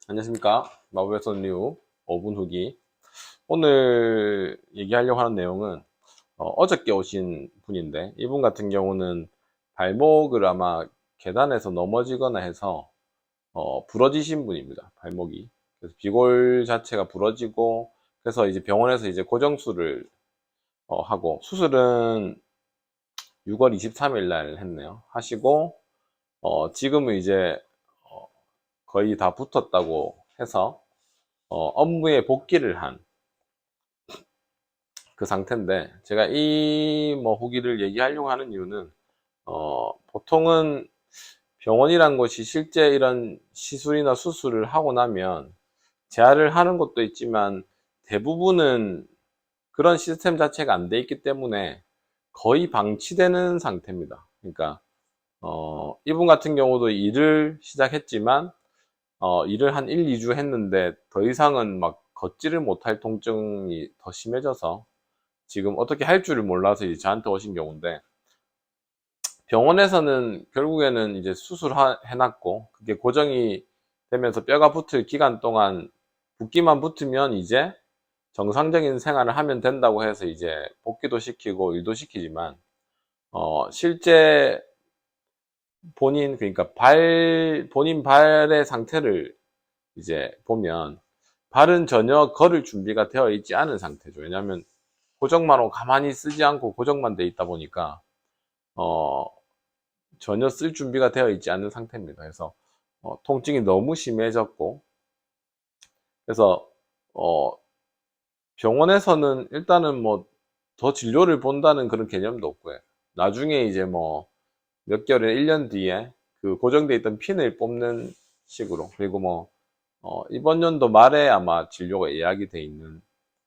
안녕하십니까. 마법의 손류 5분 후기. 오늘 얘기하려고 하는 내용은 어저께 오신 분인데, 이분 같은 경우는 발목을 아마 계단에서 넘어지거나 해서 부러지신 분입니다. 발목이. 그래서 비골 자체가 부러지고, 그래서 이제 병원에서 이제 고정수를 하고, 수술은 6월 23일 날 했네요. 하시고, 지금은 이제 어, 거의 다 붙었다고 해서 업무에 복귀를 한 그 상태인데, 제가 이 후기를 얘기하려고 하는 이유는 보통은 병원이란 곳이 실제 이런 시술이나 수술을 하고 나면 재활을 하는 것도 있지만, 대부분은 그런 시스템 자체가 안 돼 있기 때문에 거의 방치되는 상태입니다. 그러니까 이분 같은 경우도 일을 시작했지만 일을 한 1, 2주 했는데 더 이상은 막 걷지를 못할 통증이 더 심해져서 지금 어떻게 할 줄을 몰라서 이제 저한테 오신 경우인데, 병원에서는 결국에는 이제 수술해놨고 그게 고정이 되면서 뼈가 붙을 기간 동안 붓기만 붙으면 이제 정상적인 생활을 하면 된다고 해서 이제 복귀도 시키고 일도 시키지만, 실제 그러니까 본인 발의 상태를 이제 보면 발은 전혀 걸을 준비가 되어 있지 않은 상태죠. 왜냐하면 고정만 하고 가만히 쓰지 않고 고정만 돼 있다 보니까 어, 전혀 쓸 준비가 되어 있지 않은 상태입니다. 그래서 통증이 너무 심해졌고, 그래서 어, 병원에서는 일단은 뭐 더 진료를 본다는 그런 개념도 없고요. 나중에 이제 뭐 몇 개월, 1년 뒤에 그 고정돼 있던 핀을 뽑는 식으로, 그리고 뭐 이번 연도 말에 아마 진료가 예약이 돼 있는,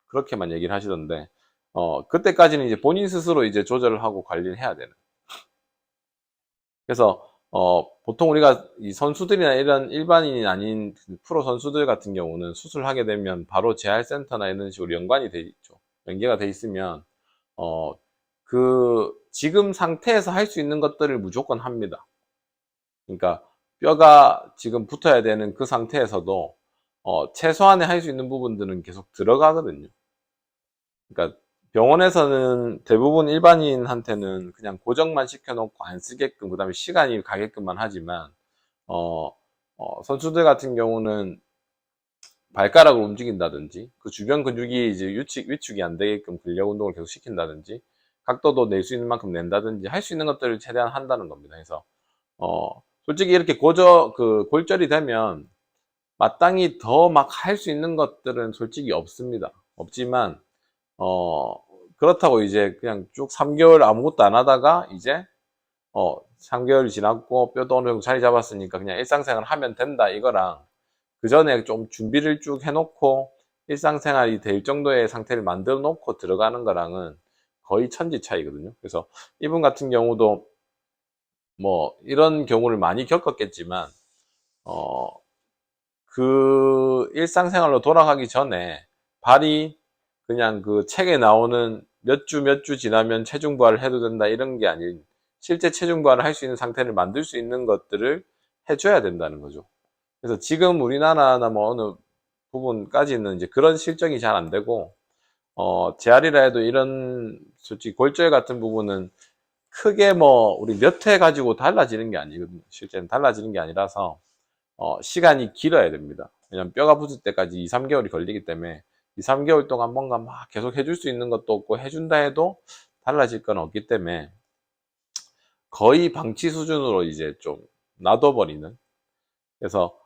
그렇게만 얘기를 하시던데, 그때까지는 이제 본인 스스로 이제 조절을 하고 관리를 해야 되는. 그래서 보통 우리가 이 선수들이나 이런 일반인이 아닌 프로 선수들 같은 경우는 수술하게 되면 바로 재활센터나 이런 식으로 연관이 돼 있죠. 연계가 돼 있으면 어, 그 지금 상태에서 할 수 있는 것들을 무조건 합니다. 그러니까 뼈가 지금 붙어야 되는 그 상태에서도 최소한의 할 수 있는 부분들은 계속 들어가거든요. 그러니까 병원에서는 대부분 일반인한테는 그냥 고정만 시켜놓고 안 쓰게끔, 그 다음에 시간이 가게끔만 하지만, 어, 선수들 같은 경우는 발가락을 움직인다든지, 그 주변 근육이 이제 위축이 안 되게끔 근력 운동을 계속 시킨다든지, 각도도 낼 수 있는 만큼 낸다든지, 할 수 있는 것들을 최대한 한다는 겁니다. 그래서, 솔직히 이렇게 골절이 되면, 마땅히 더 막 할 수 있는 것들은 솔직히 없습니다. 없지만, 어, 그렇다고 이제 그냥 쭉 3개월 아무것도 안 하다가 이제 3개월 지났고 뼈도 어느 정도 자리 잡았으니까 그냥 일상생활 하면 된다 이거랑, 그 전에 좀 준비를 쭉 해놓고 일상생활이 될 정도의 상태를 만들어 놓고 들어가는 거랑은 거의 천지 차이거든요. 그래서 이분 같은 경우도 뭐 이런 경우를 많이 겪었겠지만, 어, 그 일상생활로 돌아가기 전에 발이 그냥 그 책에 나오는 몇 주 지나면 체중 부하를 해도 된다 이런 게 아닌, 실제 체중 부하를 할 수 있는 상태를 만들 수 있는 것들을 해줘야 된다는 거죠. 그래서 지금 우리나라나 뭐 어느 부분까지는 이제 그런 실정이 잘 안 되고, 재활이라 해도 이런 솔직히 골절 같은 부분은 크게 뭐 우리 몇 회 가지고 달라지는 게 아니거든요. 실제는 달라지는 게 아니라서 시간이 길어야 됩니다. 왜냐면 뼈가 붙을 때까지 2, 3개월이 걸리기 때문에 2, 3개월 동안 뭔가 막 계속 해줄 수 있는 것도 없고, 해준다 해도 달라질 건 없기 때문에 거의 방치 수준으로 이제 좀 놔둬버리는. 그래서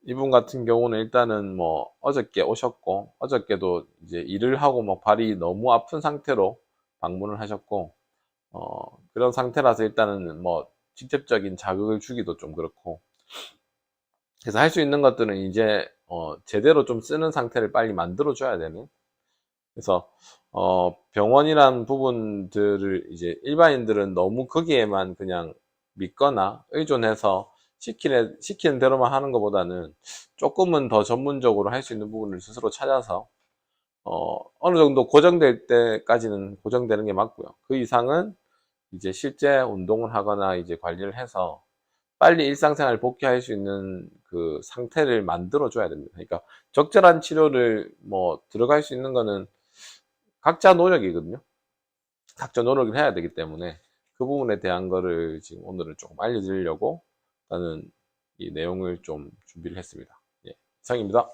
이분 같은 경우는 일단은 뭐 어저께 오셨고, 어저께도 이제 일을 하고 뭐 발이 너무 아픈 상태로 방문을 하셨고, 그런 상태라서 일단은 뭐 직접적인 자극을 주기도 좀 그렇고, 그래서 할 수 있는 것들은 이제 제대로 좀 쓰는 상태를 빨리 만들어 줘야 되는. 그래서 병원이란 부분들을 이제 일반인들은 너무 거기에만 그냥 믿거나 의존해서 시키는 대로만 하는 것보다는 조금은 더 전문적으로 할 수 있는 부분을 스스로 찾아서 어느 정도 고정될 때까지는 고정되는 게 맞고요. 그 이상은 이제 실제 운동을 하거나 이제 관리를 해서 빨리 일상생활 복귀할 수 있는 그 상태를 만들어 줘야 됩니다. 그러니까 적절한 치료를 뭐 들어갈 수 있는 거는 각자 노력이거든요. 각자 노력을 해야 되기 때문에 그 부분에 대한 거를 지금 오늘은 조금 알려드리려고 나는 이 내용을 좀 준비를 했습니다. 예, 이상입니다.